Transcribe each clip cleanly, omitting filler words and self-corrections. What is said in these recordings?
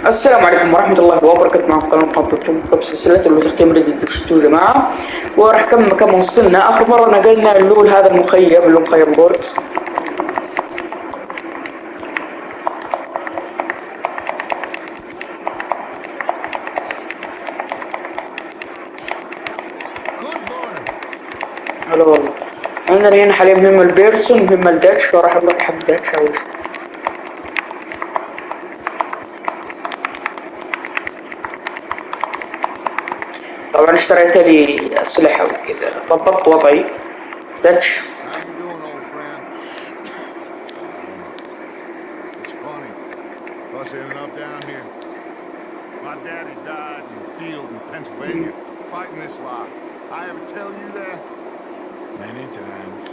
السلام عليكم ورحمة الله وبركاته. معكم قناة تختيم سلسلة اللي تختيم ريدمبشن يا جماعة، وراح كم وصلنا. آخر مرة نقلنا اللول هذا المخيم اللي هو مخيم الجرس. هلا والله. عندنا هنا حاليا مهمة البيرسون، مهمة الداتش، وراح أبدأ حق الداتش أول شيء. طبعا اشتريت لي أسلحة وكذا، ضبطت وضعي. داتش. Us ending up down here. My daddy died in the field in Pennsylvania, fighting this lot. I ever tell you that? Many times.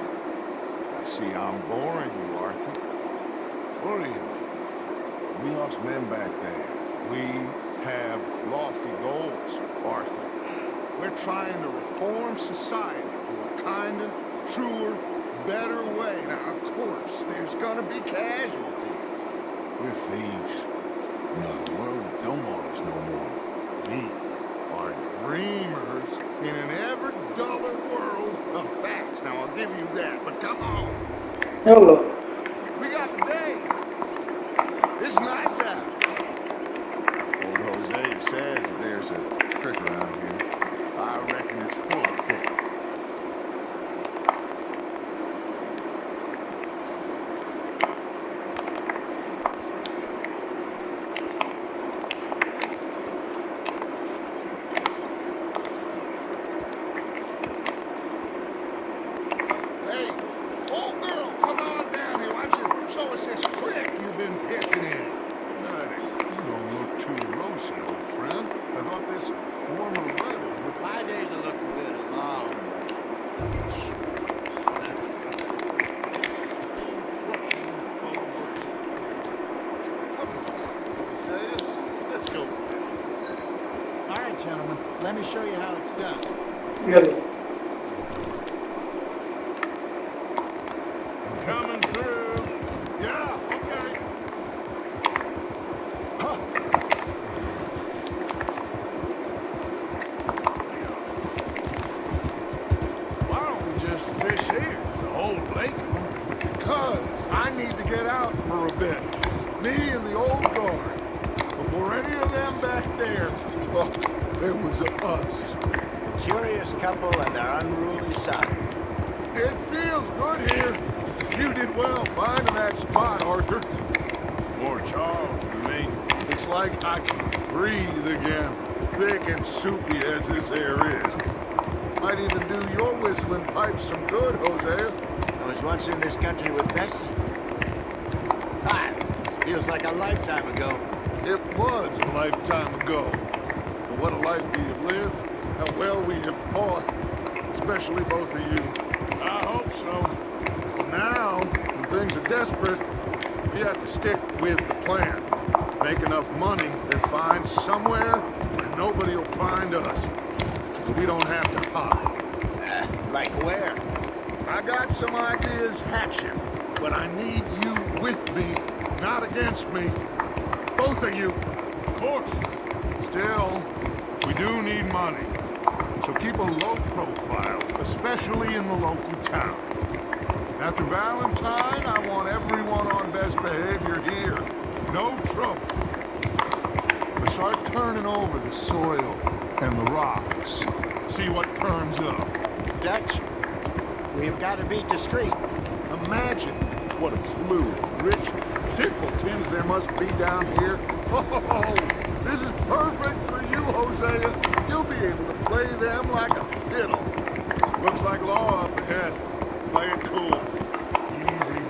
I see I'm boring you, Arthur. Worrying me. We lost men back there. We have lofty goals, Arthur. We're trying to reform society to a kinder, truer, better way. Now, of course, there's gonna be casualties. We're thieves. No, the world don't want us no more. We are dreamers in an ever duller world of facts. Now, I'll give you that, but come on. Hello. We got the day. It's nice out. Old Jose says that there's a trick around here. I reckon it's full of fish. Gentlemen, let me show you how it's done. Yalla. I'm coming through. Yeah, okay. Huh. Why don't we just fish here? There's a whole lake of them. Because I need to get out for a bit. Me and the old guard. Before any of them back there, well, it was us. A curious couple and their unruly son. It feels good here. You did well finding that spot, Arthur. More Charles for me. It's like I can breathe again, thick and soupy as this air is. Might even do your whistling pipes some good, Hosea. I was once in this country with Bessie. Ah, feels like a lifetime ago. It was a lifetime ago. What a life we have lived, how well we have fought, especially both of you. I hope so. Now, when things are desperate, we have to stick with the plan. Make enough money, then find somewhere where nobody will find us. So we don't have to hide. Like where? I got some ideas hatching, but I need you with me, not against me. Both of you. Of course. Still, we do need money, so keep a low profile, especially in the local town. After Valentine, I want everyone on best behavior here. No trouble. But start turning over the soil and the rocks. See what turns up. Dutch, we've got to be discreet. Imagine what a fluid, rich simpletons there must be down here. Oh, this is perfect for you, Hosea. You'll be able to play them like a fiddle. Looks like law up ahead. Play it cool. Easy.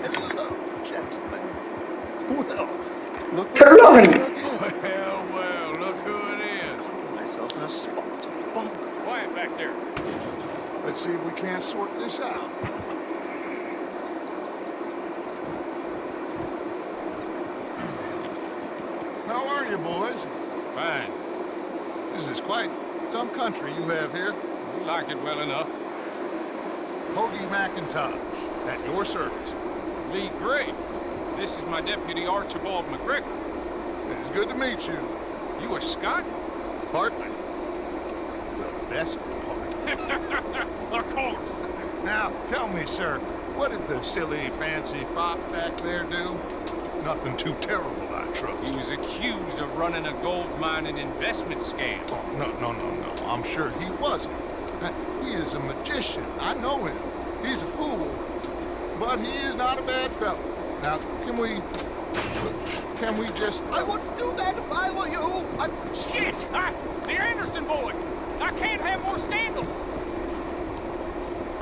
Hello, gentlemen. Well, look. Terlahan. Well, look who it is. Myself in a spot. Quiet back there. Let's see if we can't sort this out. How are you, boys? Fine. This is quite some country you have here. We like it well enough. Hoagie McIntosh, at your service. Lee Gray. This is my deputy Archibald McGregor. It's good to meet you. You a Scot? Partly. The best part. Of course. Now, tell me, sir, what did the silly, fancy fop back there do? Nothing too terrible, I trust. He was accused of running a gold mining investment scam. Oh, no. I'm sure he wasn't. He is a magician. I know him. He's a fool. But he is not a bad fellow. Now, can we just... I wouldn't do that if I were you. Shit! The Anderson boys! I can't have more scandal!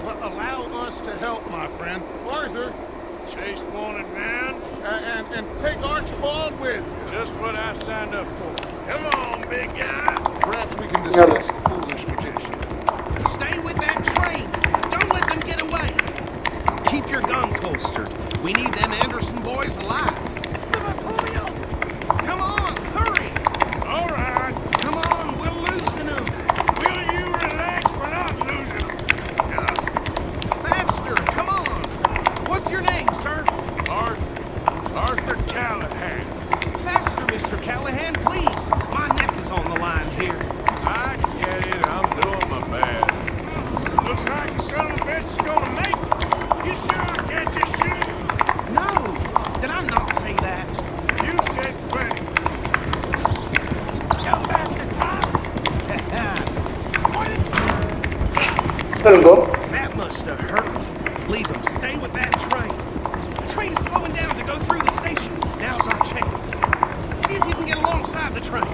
Well, allow us to help, my friend. Arthur, Chase wanted man. and take Archibald with you. Just what I signed up for. Come on, big guy! Perhaps we can discuss the foolish magician. Stay with that train. Don't let them get away. Keep your guns holstered. We need them Anderson boys alive. Come on, hurry! All right. Come on, we're losing them. Will you relax? We're not losing them. Faster, come on. What's your name, sir? Arthur Callahan. Faster, Mr. Callahan, please. My neck is on the line here. I get it. I'm doing my best. Looks like the son of a bitch is gonna make it. You sure I can't just shoot him? No, did I not say that? You said plenty. You bastard cop! Let him go. That must have hurt. Leave him. Stay with that train. The train is slowing down to go through the station. Now's our chance. See if you can get alongside the train.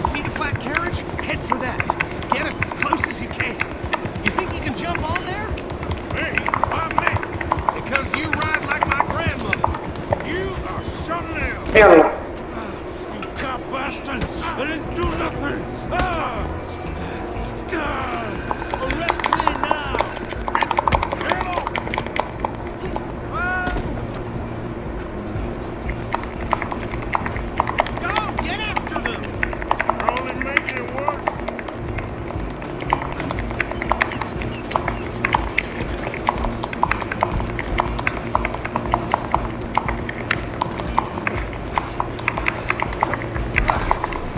See the flat carriage? Head for that. Get us as close as you can. You think you can jump on there? Me? Why me? Because you ride like my grandmother. You are something else. يلا. You cop bastard! I didn't do nothing! Arrest me now! Get off! Go, get after them. You're only making it worse.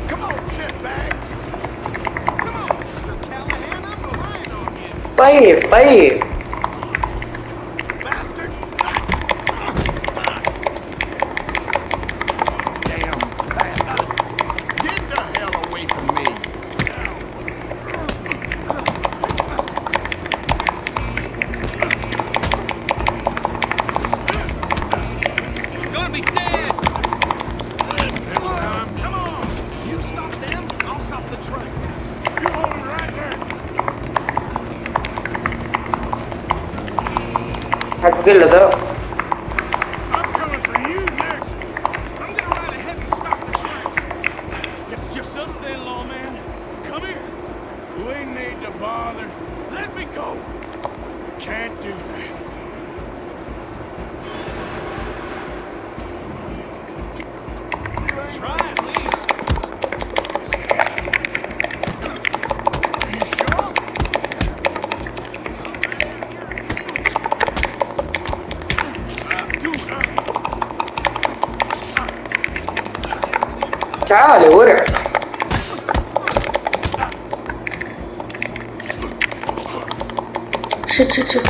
Come on, shitbag. Come on, Mr. Callahan, I'm relying on you. طيب. Bastard. Damn bastard. Get the hell away from me. You're gonna be dead. Next time. Come on. You stop them, I'll stop the train. You hold it right there. حق قله ذا. I'm coming for you next. I'm gonna ride ahead and stop the train. It's just us then, lawman. Come here. We need to bother. Let me go. Can't do that. Try at least. Are you sure? Do it. تعالي ورع. شت.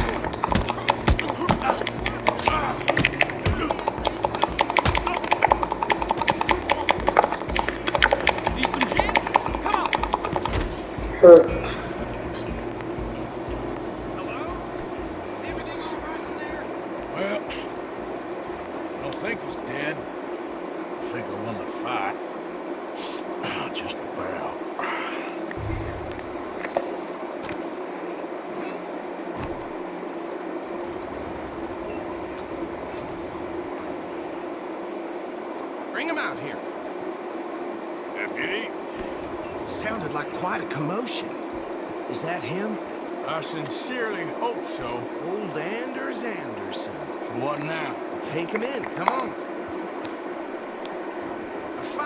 Need some gin? Come on. حلو. Hello? Is everything all right in there? Well, I don't think he's dead. I think I won the fight. Just about. Bring him out here. Deputy, Sounded like quite a commotion. Is that him? I sincerely hope so. Old Anders Anderson. What now? Take him in. Come on.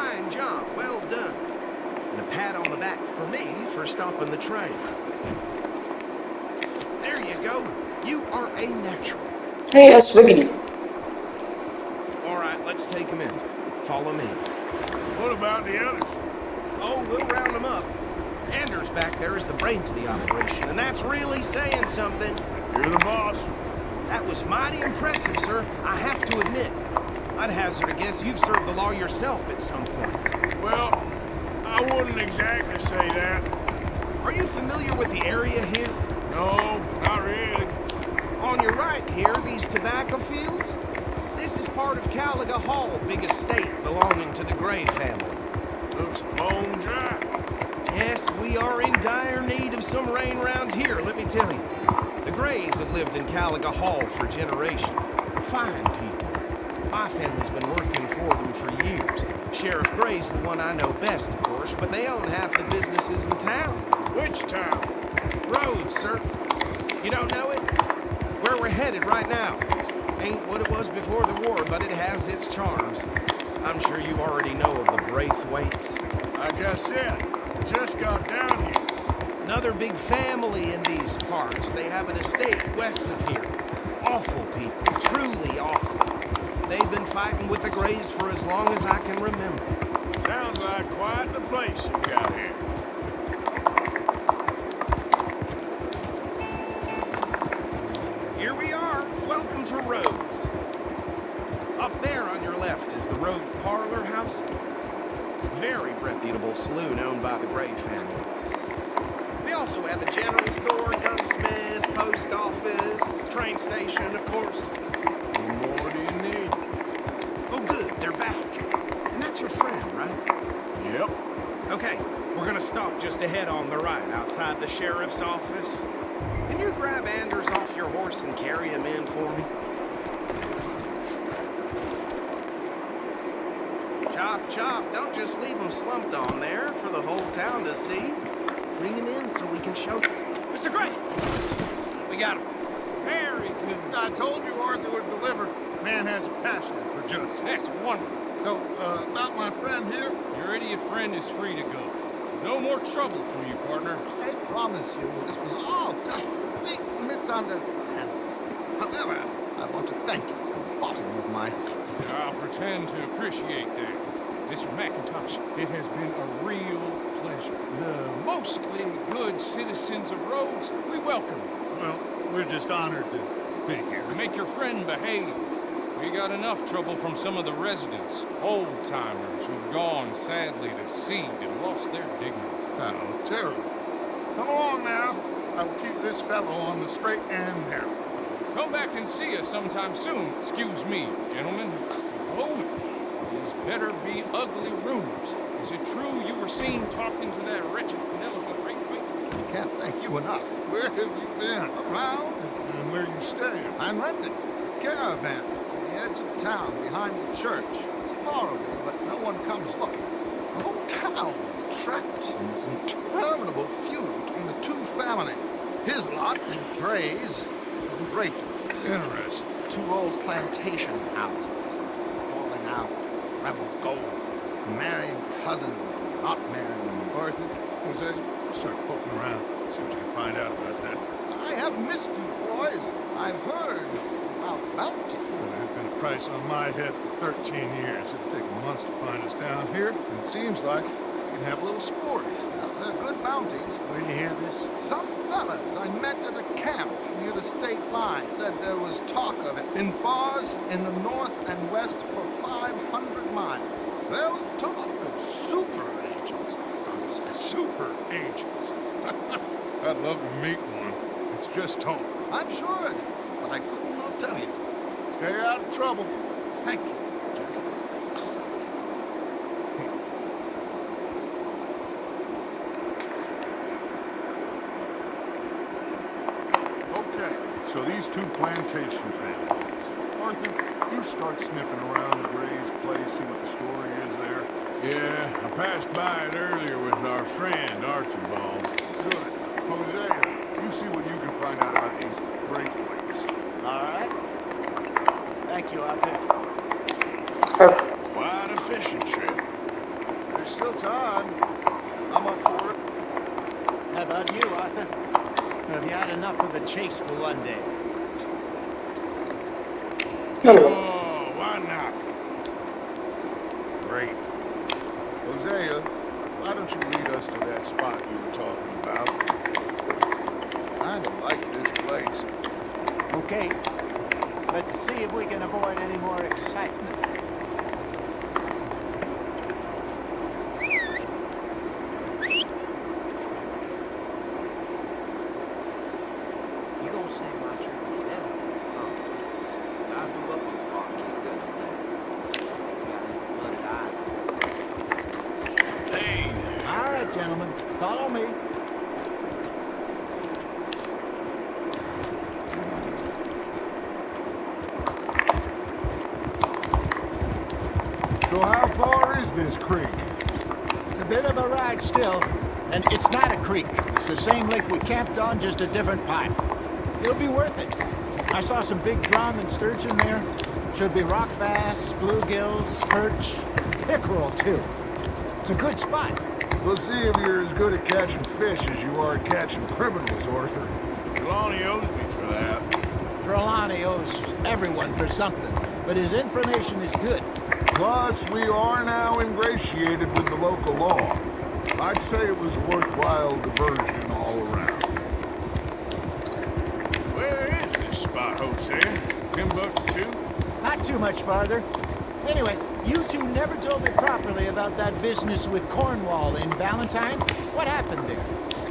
Fine job, well done. And a pat on the back for me for stopping the train. There you go. You are a natural. Hey, اسبقني. All right, let's take him in. Follow me. What about the others? Oh, we'll round them up. Anders back there is the brains of the operation, and that's really saying something. You're the boss. That was mighty impressive, sir. I have to admit. I'd hazard a guess you've served the law yourself at some point. Well, I wouldn't exactly say that. Are you familiar with the area here? No, not really. On your right here, these tobacco fields? This is part of Caliga Hall, big estate belonging to the Gray family. Looks bone dry. Yes, we are in dire need of some rain round here, let me tell you. The Grays have lived in Caliga Hall for generations. Fine people. My family's been working for them for years. Sheriff Gray's the one I know best, of course, but they own half the businesses in town. Which town? Rhodes, sir. You don't know it? Where we're headed right now. Ain't what it was before the war, but it has its charms. I'm sure you already know of the Braithwaites. Like I said, just got down here. Another big family in these parts. They have an estate west of here. Awful people, truly awful. They've been fighting with the Grays for as long as I can remember. Sounds like quite the place you got here. Here we are. Welcome to Rhodes. Up there on your left is the Rhodes Parlor House. Very reputable saloon owned by the Gray family. We also have a general store, gunsmith, post office, train station, of course. What more do you need? Oh, good, they're back. And that's your friend, right? Yep. Okay, we're gonna stop just ahead on the right, outside the sheriff's office. Can you grab Anders off your horse and carry him in for me? Chop, chop, don't just leave him slumped on there for the whole town to see. Bring him in so we can show... Mr. Gray! We got him. Very good. I told you Arthur would deliver. Man has a passion for justice. That's wonderful. So, about my friend here, Your idiot friend is free to go. No more trouble for you, partner. I promise you, this was all just a big misunderstanding. However, I want to thank you from the bottom of my heart. I'll pretend to appreciate that. Mr. McIntosh, it has been a real pleasure. The mostly good citizens of Rhodes, we welcome you. well, we're just honored to be here. Make your friend behave. We got enough trouble from some of the residents, old-timers who've gone sadly to seed and lost their dignity. How terrible. Come along now. I will keep this fellow on the straight and narrow. Come back and see us sometime soon. Excuse me, gentlemen. Oh, these better be ugly rumors. Is it true you were seen talking to that wretched Penelope Braithwaite? I can't thank you enough. Where have you been? Around, And where you staying? I'm renting a caravan on the edge of town behind the church. It's horrible, but no one comes looking. The whole town is trapped in this interminable feud between the two families. His lot, the Grays, and the Braithwaites. Interesting. Two old plantation houses, falling out, rebel gold, marrying cousins, not marrying. Arthur, Jose, start poking around. See what you can find out about that. I have missed you, boys. I've heard about bounty. Well, there's been a price on my head for 13 years. It'll take months to find us down here, and it seems like we can have a little sport. Well, they're good bounties. Where do you hear this? Some fellas I met at a camp near the state line said there was talk of it in bars in the north and west for 500 miles. There was talk of super agents, some say. Super agents. I'd love to meet one. It's just talk. I'm sure it is, but I couldn't not tell you. Stay out of trouble. Thank you, gentlemen. Okay, so these two plantation families. Arthur, you start sniffing around the Gray's place, see what the story is there. Yeah, I passed by it earlier with our friend, Archibald. Good. Hosea, you see what you can find out about these Braithwaites. All right. Thank you, Arthur. Perfect. Quite a fishing trip. on. I'm up for it. How about you, Arthur? Have you had enough of the chase for one day? يلا. Oh, why not? Great. Hosea, why don't you lead us to that spot you were talking about? I don't like this place. Okay. Let's see if we can avoid any more excitement. You gonna say my trip was delicate? Huh? I blew up on the park kid the other day. Got me blooded eye. Hey, All right, gentlemen. Follow me. so how far is this creek? It's a bit of a ride still. And it's not a creek. It's the same lake we camped on, just a different pipe. It'll be worth it. I saw some big drum and sturgeon there. Should be rock bass, bluegills, perch, pickerel too. It's a good spot. We'll see if you're as good at catching fish as you are at catching criminals, Arthur. Lonnie owes me for that. Trelawney owes everyone for something, but his information is good. Plus, we are now ingratiated with the local law. I'd say it was a worthwhile diversion all around. Where is this spot, Jose? Timbuktu? Not too much farther. Anyway, you two never told me properly about that business with Cornwall in Valentine. What happened there?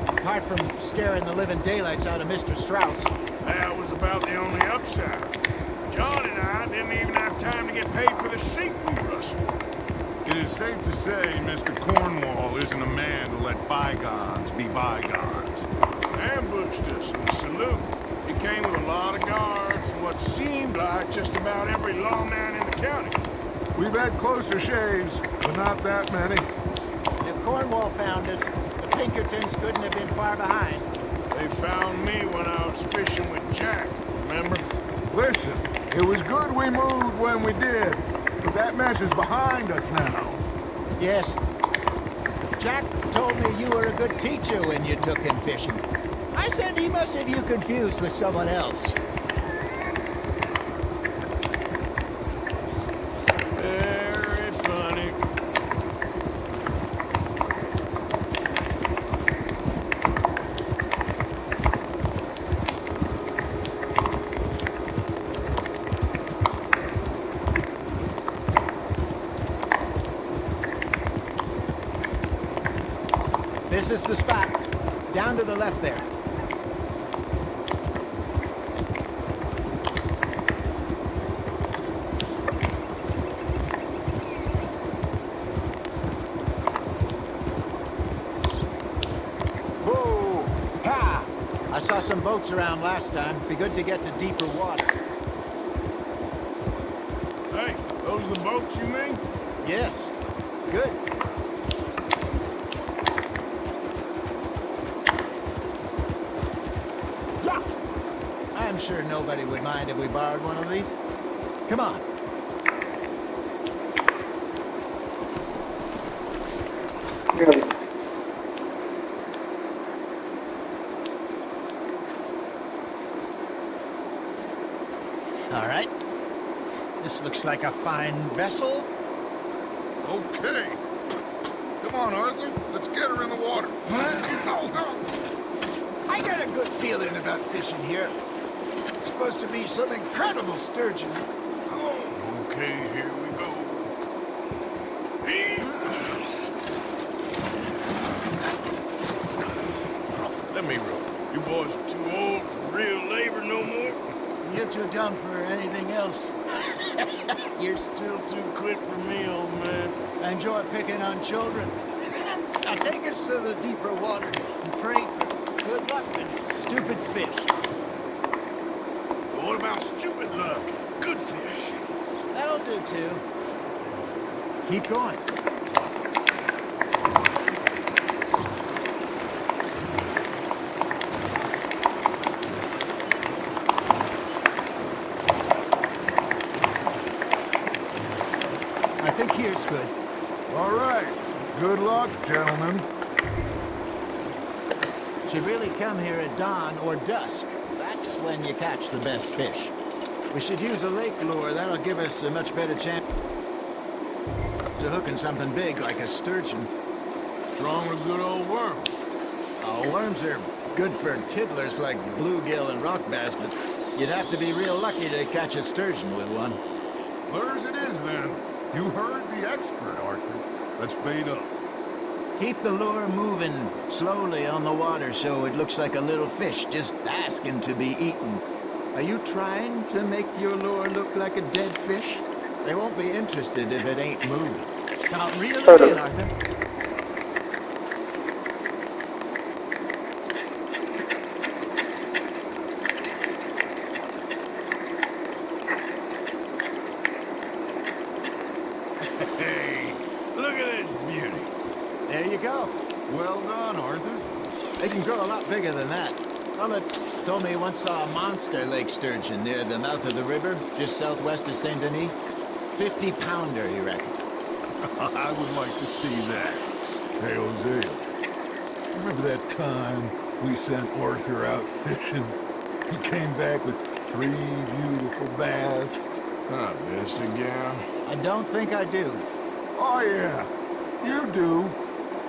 Apart from scaring the living daylights out of Mr. Strauss. That was about the only upside. John and I didn't even have time to get paid for the sheep we rustled. It is safe to say Mr. Cornwall isn't a man to let bygones be bygones. Ambushed us in the saloon. He came with a lot of guards and what seemed like just about every lawman in the county. We've had closer shaves, but not that many. If Cornwall found us, the Pinkertons couldn't have been far behind. They found me when I was fishing with Jack, remember? Listen, it was good we moved when we did, but that mess is behind us now. Yes. Jack told me you were a good teacher when you took him fishing. I said he must have you confused with someone else. Very funny. This is the spot. Down to the left there. Whoa! Ha! I saw some boats around last time. Be good to get to deeper water. Hey, those the boats you mean? Yes. Good. Yeah. I'm sure nobody would mind if we borrowed one of these. Come on. يلا. All right. This looks like a fine vessel. Okay. Come on, Arthur. Let's get her in the water. I got a good feeling about fishing here. It's supposed to be some incredible sturgeon. Okay, here we go. Let me row. You boys are too old for real labor no more. You're too dumb for anything else. You're still too quick for me, old man. I enjoy picking on children. Now take us to the deeper water and pray for good luck and stupid fish. But what about stupid luck? Good fish. That'll do too. Keep going. I think here's good. All right. Good luck, gentlemen. Should really come here at dawn or dusk. That's when you catch the best fish. We should use a lake lure. That'll give us a much better chance to hooking something big like a sturgeon. Strong with good old worm. Oh, worms are good for tiddlers like bluegill and rock bass, but you'd have to be real lucky to catch a sturgeon with one. Lures it is, then. You heard the expert, Arthur. Let's bait up. Keep the lure moving slowly on the water so it looks like a little fish just asking to be eaten. Are you trying to make your lure look like a dead fish? They won't be interested if it ain't moving. Now, reel it in, Arthur. Hey, look at this beauty. There you go. Well done, Arthur. They can grow a lot bigger than that. Fella told me he once saw a monster lake sturgeon near the mouth of the river, just southwest of Saint Denis. 50-pounder, he reckoned. I would like to see that. Hey, Hosea. Remember that time we sent Arthur out fishing? He came back with 3 beautiful bass. Not this again. I don't think I do. Oh, yeah. You do.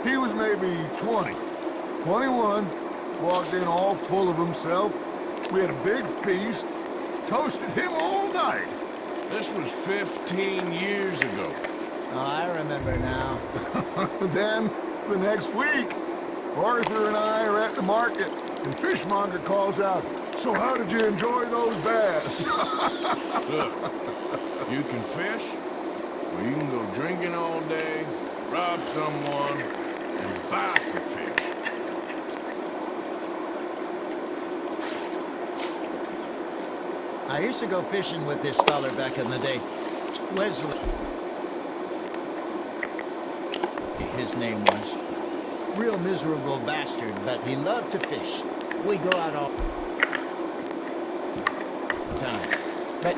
He was maybe 20. 21. Walked in all full of himself. We had a big feast. Toasted him all night. This was 15 years ago. Oh, I remember now. Then, the next week, Arthur and I are at the market, and Fishmonger calls out, "So how did you enjoy those bass?" Look, you can fish, or you can go drinking all day, rob someone, and buy some fish. I used to go fishing with this feller back in the day. Wesley. His name was. Real miserable bastard, but he loved to fish. We go out all the time. But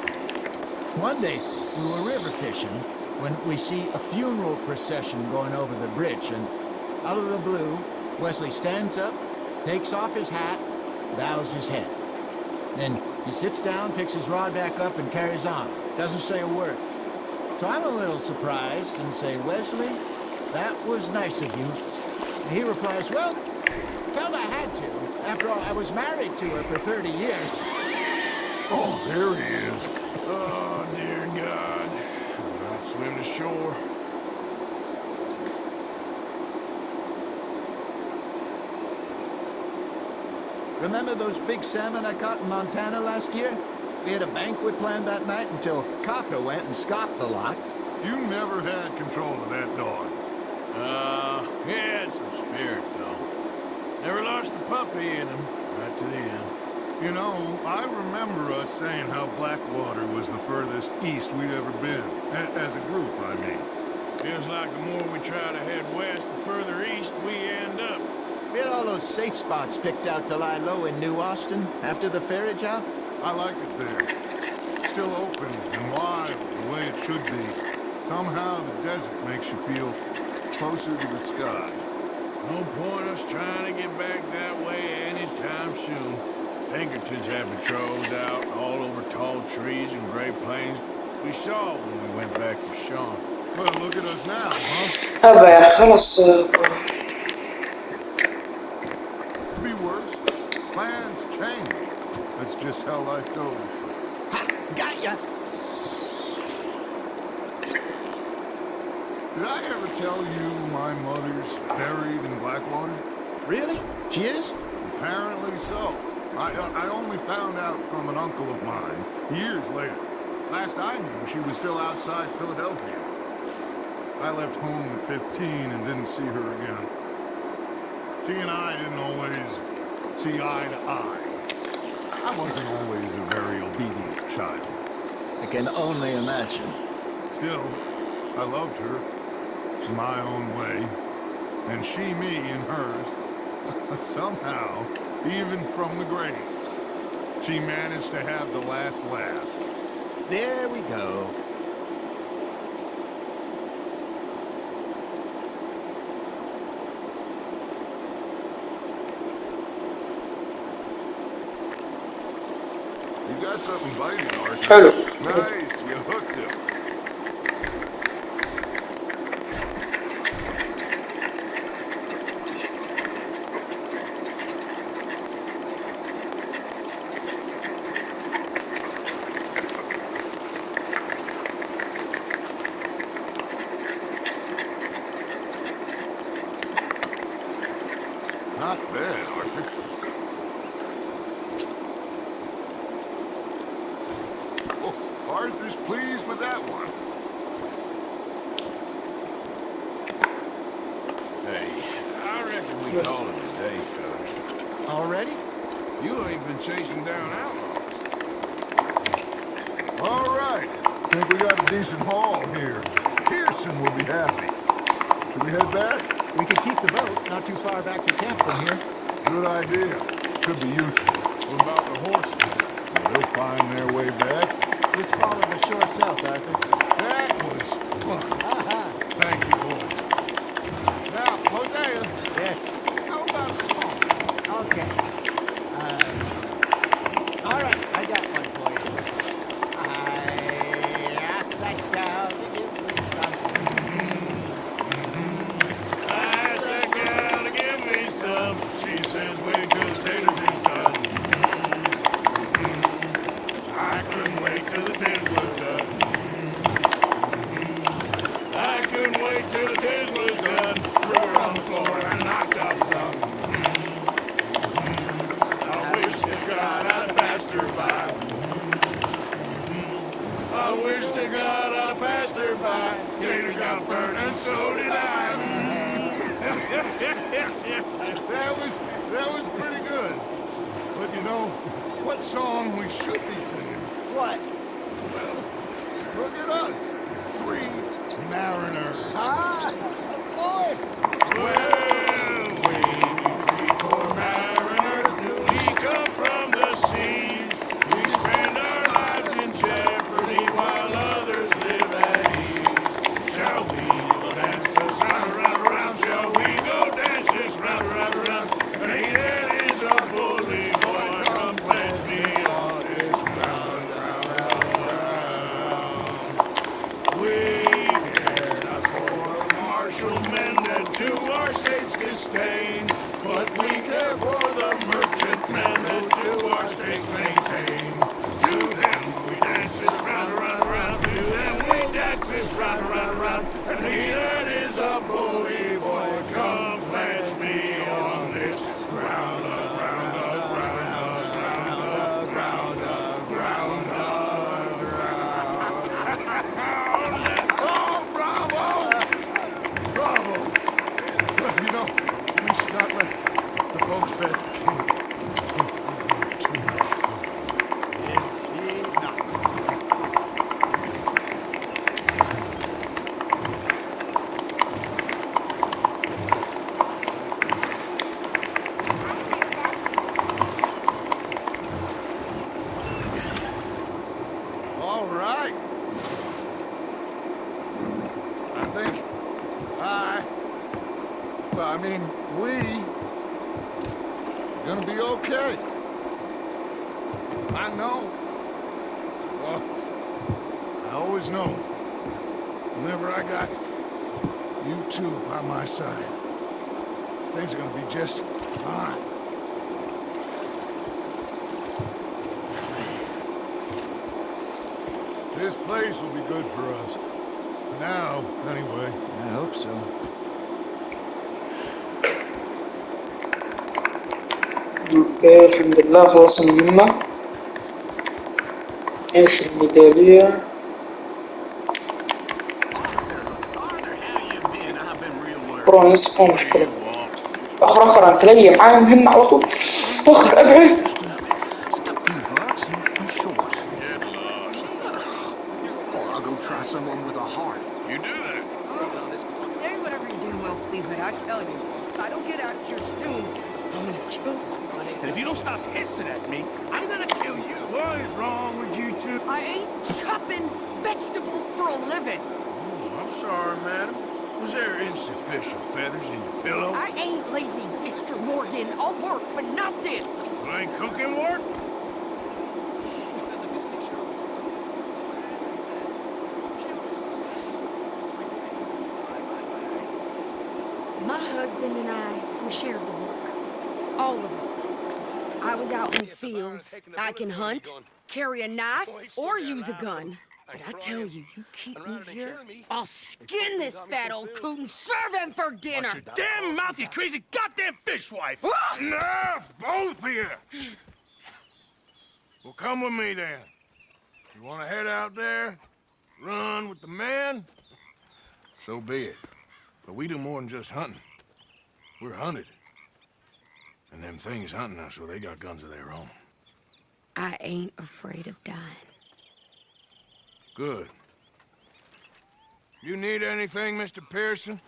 one day, we were river fishing when we see a funeral procession going over the bridge, and out of the blue, Wesley stands up, takes off his hat, bows his head. Then he sits down, picks his rod back up, and carries on. Doesn't say a word. So I'm a little surprised and say, "Wesley, that was nice of you." And he replies, "Well, felt I had to. After all, I was married to her for 30 years. Oh, there he is. Oh, dear God. I'll swim to shore. Remember those big salmon I caught in Montana last year? We had a banquet planned that night until Cocker went and scoffed the lot. You never had control of that dog. He had some spirit, though. Never lost the puppy in him, right to the end. You know, I remember us saying how Blackwater was the furthest east we'd ever been. As a group, I mean. Feels like the more we try to head west, the further east we end up. We had all those safe spots picked out to lie low in New Austin after the ferry job. I like it there. Still open and wide the way it should be. Somehow the desert makes you feel closer to the sky. No point us trying to get back that way anytime soon. Pinkertons had patrols out all over tall trees and Great Plains. We saw when we went back for Sean. Well, look at us now, huh? أبا خلص. Could be worse. Plans change. That's just how life goes. Ha! Got ya! Did I ever tell you my mother's buried in Blackwater? Really? She is? Apparently so. I only found out from an uncle of mine years later. Last I knew, she was still outside Philadelphia. I left home at 15 and didn't see her again. She and I didn't always see eye to eye. I wasn't always a very obedient child. I can only imagine. Still, I loved her in my own way, and she me in hers. Somehow, even from the grave, she managed to have the last laugh. There we go. You got something biting, Arthur. حلو. Nice, you hooked him. Not bad, Arthur. Oh, Arthur's pleased with that one. Hey, I reckon we call it a day, fellas. Already? You ain't been chasing down outlaws. All right. Think we got a decent haul here. Pearson will be happy. Should we head back? We could keep the boat not too far back to camp from here. Good idea. Could be useful. What about the horses? They'll find their way back. Just follow the shore south, Arthur. That was fun. Aha! Thank you, boys. Now, Hosea, Yes. how about a song? Okay. All right, I got one for you. I asked that gal to give me something. I asked that gal to give me some. She says, wait till the taters is done. I couldn't wait till the taters was done. I couldn't wait till the taters was done. Threw her on the floor and I knocked off some. I wish to God I'd passed her by. I wish to God I passed her by. Taters got burnt and so did I. That was pretty good. But you know, what song we should be singing? What? Well, look at us. 3 mariners. Ah, of course. Well, we three poor mariners, we come from the seas. We spend our lives in jeopardy while others live at ease. Shall we go dance this round, round, round? Shall we go dance this round, round, round? And he that is a bully boy, come pledge me on this round, round, round, round. We care not for martial men that do our state's disdain, but we care for the merchantmen that do our state's maintain. To them we dance this round, round, round. To them we dance this round, round, round. And he that is a bully boy, come pledge me on this round up, round up, round up, round up, round up, round up, round up. Oh, bravo! Bravo! Well, you know, we should not let the folks back All right. I think we gonna be okay. I know. Well, I always know. Whenever I got you two by my side, things are gonna be just fine. This place will be good for us. Now, anyway. I hope so. اوكي الحمد لله خلصنا المهمة. ايش الميدالية؟ برونز مو مشكلة. اخر انت لي معانا مهمة على طول. اخر ابعد. Someone with a heart. You do that. Say whatever you do, well, please, but I tell you, if I don't get out of here soon, I'm gonna kill somebody. And if you don't stop hissing at me, I'm gonna kill you. What is wrong with you two? I ain't chopping vegetables for a living. Oh, I'm sorry, madam. Was there insufficient feathers in your pillow? I ain't lazy, Mr. Morgan. I'll work, but not this. Well, ain't cooking work? My husband and I, we shared the work. All of it. I was out in the fields. I can hunt, carry a knife, or use a gun. But I tell you, you keep me here, I'll skin this fat old coot and serve him for dinner. Watch your damn mouth, you crazy goddamn fishwife! Enough, both of you! Well, come with me then. You want to head out there, run with the man? So be it. But we do more than just hunting. We're hunted. And them things hunting us, well, they got guns of their own. I ain't afraid of dying. Good. You need anything, Mr. Pearson?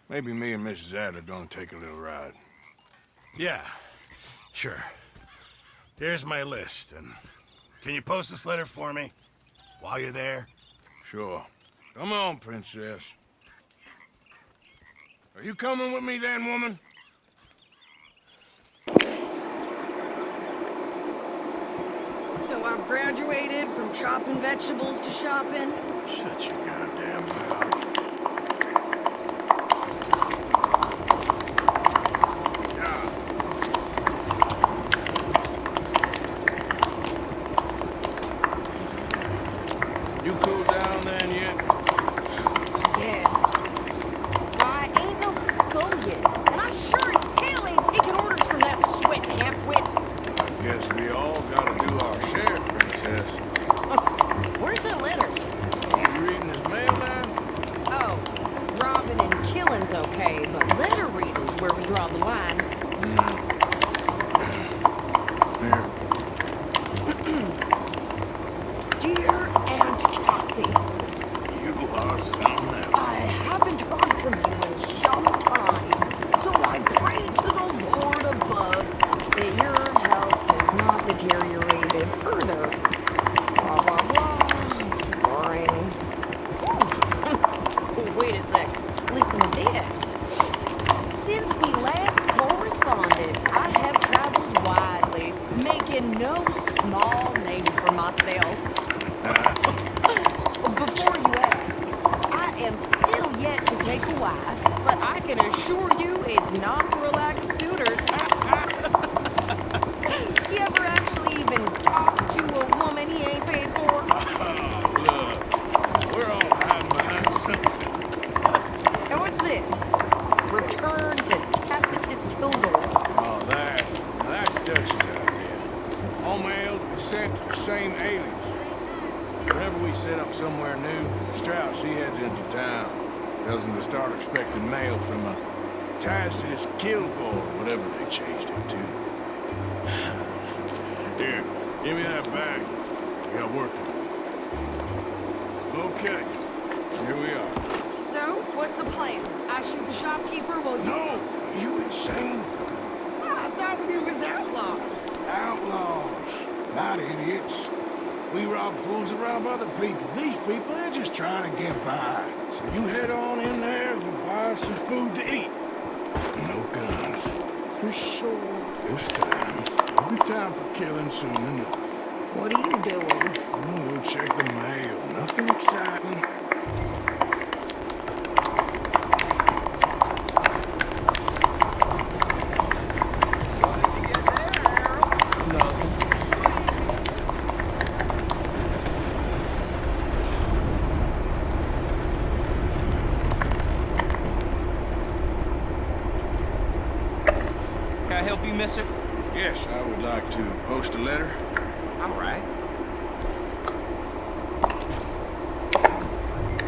Maybe me and Mrs. Adler gonna take a little ride. Yeah, sure. Here's my list, and can you post this letter for me while you're there? Sure. Come on, princess. Are you coming with me then, woman? So I've graduated from chopping vegetables to shopping. Shut your goddamn mouth. You cooled down then yet? Yes. I ain't no skull yet, and I sure as hell ain't taking orders from that sweating half-wit. Guess we all gotta do our share, princess. Where's that letter? You reading his mail now? Oh, robbing and killing's okay, but letter reading's where we draw the line. Here. Dear Aunt Kathy, You are something else. I haven't heard from you in some time, so I pray to the Lord above that your health has not deteriorated further. Blah, blah, blah. Boring. Wait a sec. Listen to this. Since we last corresponded, I have traveled widely, making no small name for myself. Before you ask, I am still yet to take a wife, but I can assure you it's not for a lack of suitors. You ever actually even talked to a woman he ain't paid for? Look, we're all hiding behind something. And what's this? Return to Tacitus Kildor. Oh, that's Dutch's idea. All mail to be sent to the same aliens. Whenever we set up somewhere new, Strauss, he heads into town. Tells him to start expecting mail from a Tacitus Kilgore, whatever they changed it to. Here, give me that bag. I got work to do. Okay, here we are. So, what's the plan? I shoot the shopkeeper while you... No! You insane? I thought we was outlaws. Outlaws, not idiots. We rob fools that rob other people. These people, they're just trying to get by. So you head on in there, you buy some food to eat. And no guns. You sure? This time, it'll be time for killing soon enough. What are you doing? We'll check the mail. Nothing exciting. Nothing. Can I help you, mister? Yes, I would like to post a letter. All right.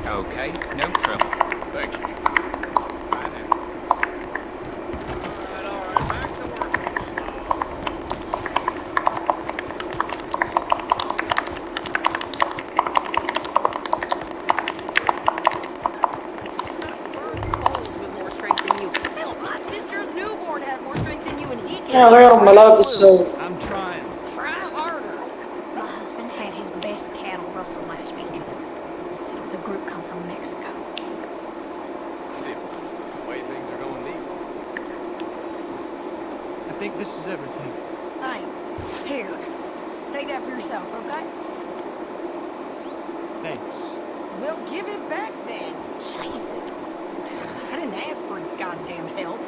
Okay, no trouble. Thank you. Bye now. All right, back to work. With more strength than you. Hell, my sister's newborn had more strength than you, and he يا غير ملابس I'm trying. Try harder. My husband had his best cattle rustled last week. He said it was a group come from Mexico. See, the way things are going these days. I think this is everything. Thanks. Here. Take that for yourself, okay? Thanks. We'll give it back then. Jesus. I didn't ask for his goddamn goddamn help.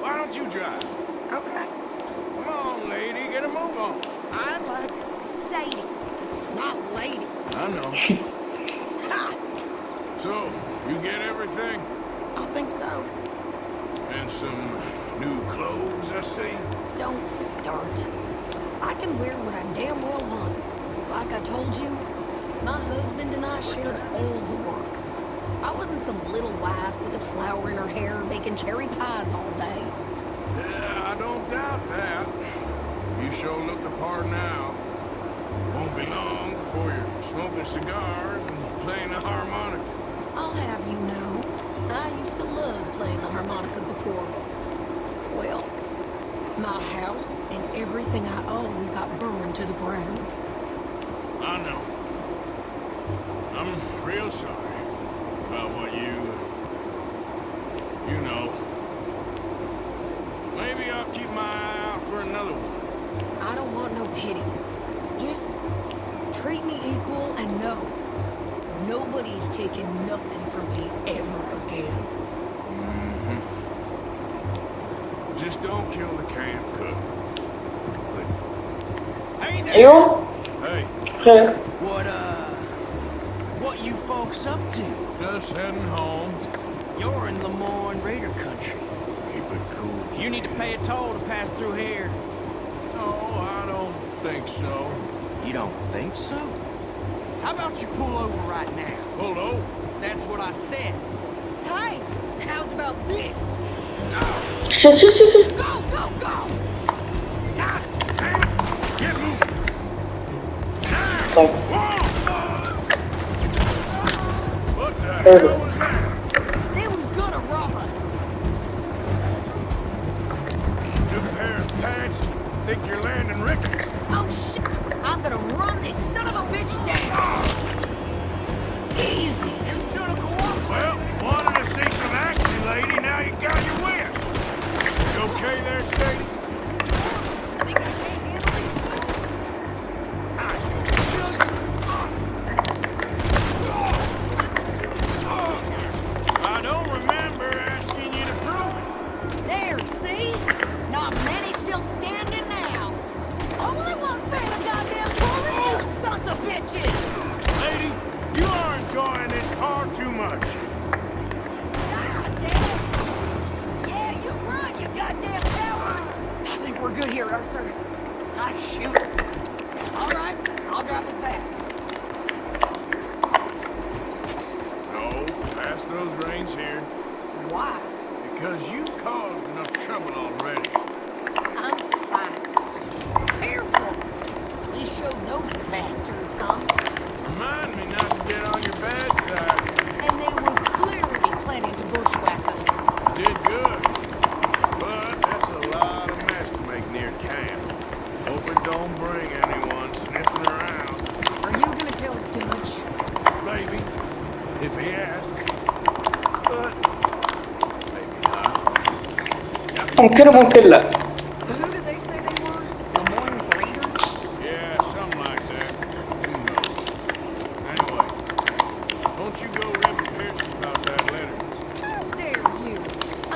Why don't you drive? Okay. Come on, lady, get a move on. I like Sadie, not lady. I know. Ha! So, you get everything? I think so. And some new clothes, I see? Don't start. I can wear what I damn well want. Like I told you, my husband and I shared all the work. I wasn't some little wife with a flower in her hair making cherry pies all day. Yeah, I don't doubt that. You sure look the part now. Won't be long before you're smoking cigars and playing the harmonica. I'll have you know, I used to love playing the harmonica before. Well, my house and everything I own got burned to the ground. I know. I'm real sorry about what you know. Maybe I'll keep my eye out for another one. I don't want no pity. Just treat me equal and know nobody's taking nothing from me ever again. Just don't kill the canned cook. But... Hey there! ايوه Hey, خير. What you folks up to? just heading home. You're in Lemoyne Raider country. Keep it cool. You need to pay a toll to pass through here. No, I don't think so. You don't think so? How about you pull over right now? Pull over? That's what I said. Hey, how's about this? شو Go, go, go! God damn it! Get moving! Now! طيب What the حلو. hell was that? They was gonna rob us. New pair of pants? Think you're landing Ricketts? Oh shit! I'm gonna run this son of a bitch down. Easy. You should have cooperated. Well, wanted to see some action, lady. Now you got your wish. You okay there, Sadie? Think I can't handle these I don't remember asking you to prove it. There, see? Not many still standing now. Only one's paying the goddamn toll, you sons of bitches! Lady, you are enjoying this far too much. God damn it! Yeah, you run, you goddamn coward! I think we're good here, Arthur. Nice shoot. All right, I'll drive us back. No, pass those reins here. Why? Because you caused enough trouble already. I'm fine. Careful! We showed those bastards, huh? Remind me not to get on your bad side. And they was clearly planning to bushwhack us. Did good. But that's a lot of mess to make near camp. Hope it don't bring anyone sniffing around. Are you gonna tell Dutch? Maybe, if he asks. But maybe not. ممكن لا. So who did they say they were? Lemoyne Raiders? Yeah, something like that. Who knows? Anyway, don't you go ribbing Pierce about that letter. How dare you?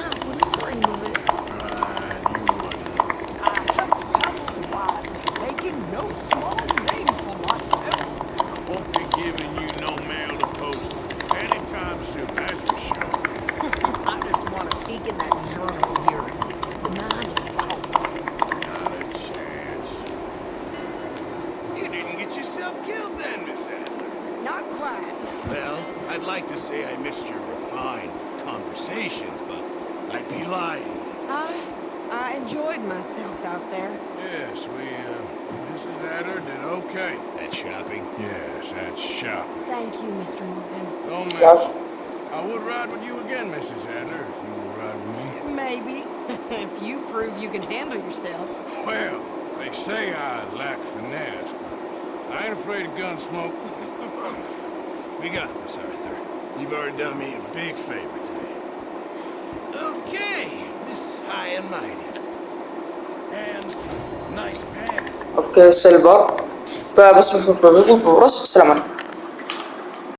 I wouldn't dream of it. Right, you wouldn't. I have traveled wide, making no small name for myself. Won't be giving you no mail to post anytime soon, that's for sure. I just want to peek in that journal of yours. The 9 poems. Not a chance. You didn't get yourself killed then, Miss Adler. Not quite. Well, I'd like to say I missed your refined conversations, but I'd be lying. I enjoyed myself out there. Yes, Mrs. Adler did okay. That shopping? Yes, that's shopping. Thank you, Mr. Morgan. Don't Yes. mention. I would ride with you again, Mrs. Adler, if you would ride with me. Maybe. If you prove you can handle yourself. Well, they say I lack finesse, but I ain't afraid of gun smoke. We got this, Arthur. You've already done me a big favor today. Okay, Miss High and Mighty. And nice pants. اوكي سيلفر. فبس نشوف الفيديو. السلام عليكم.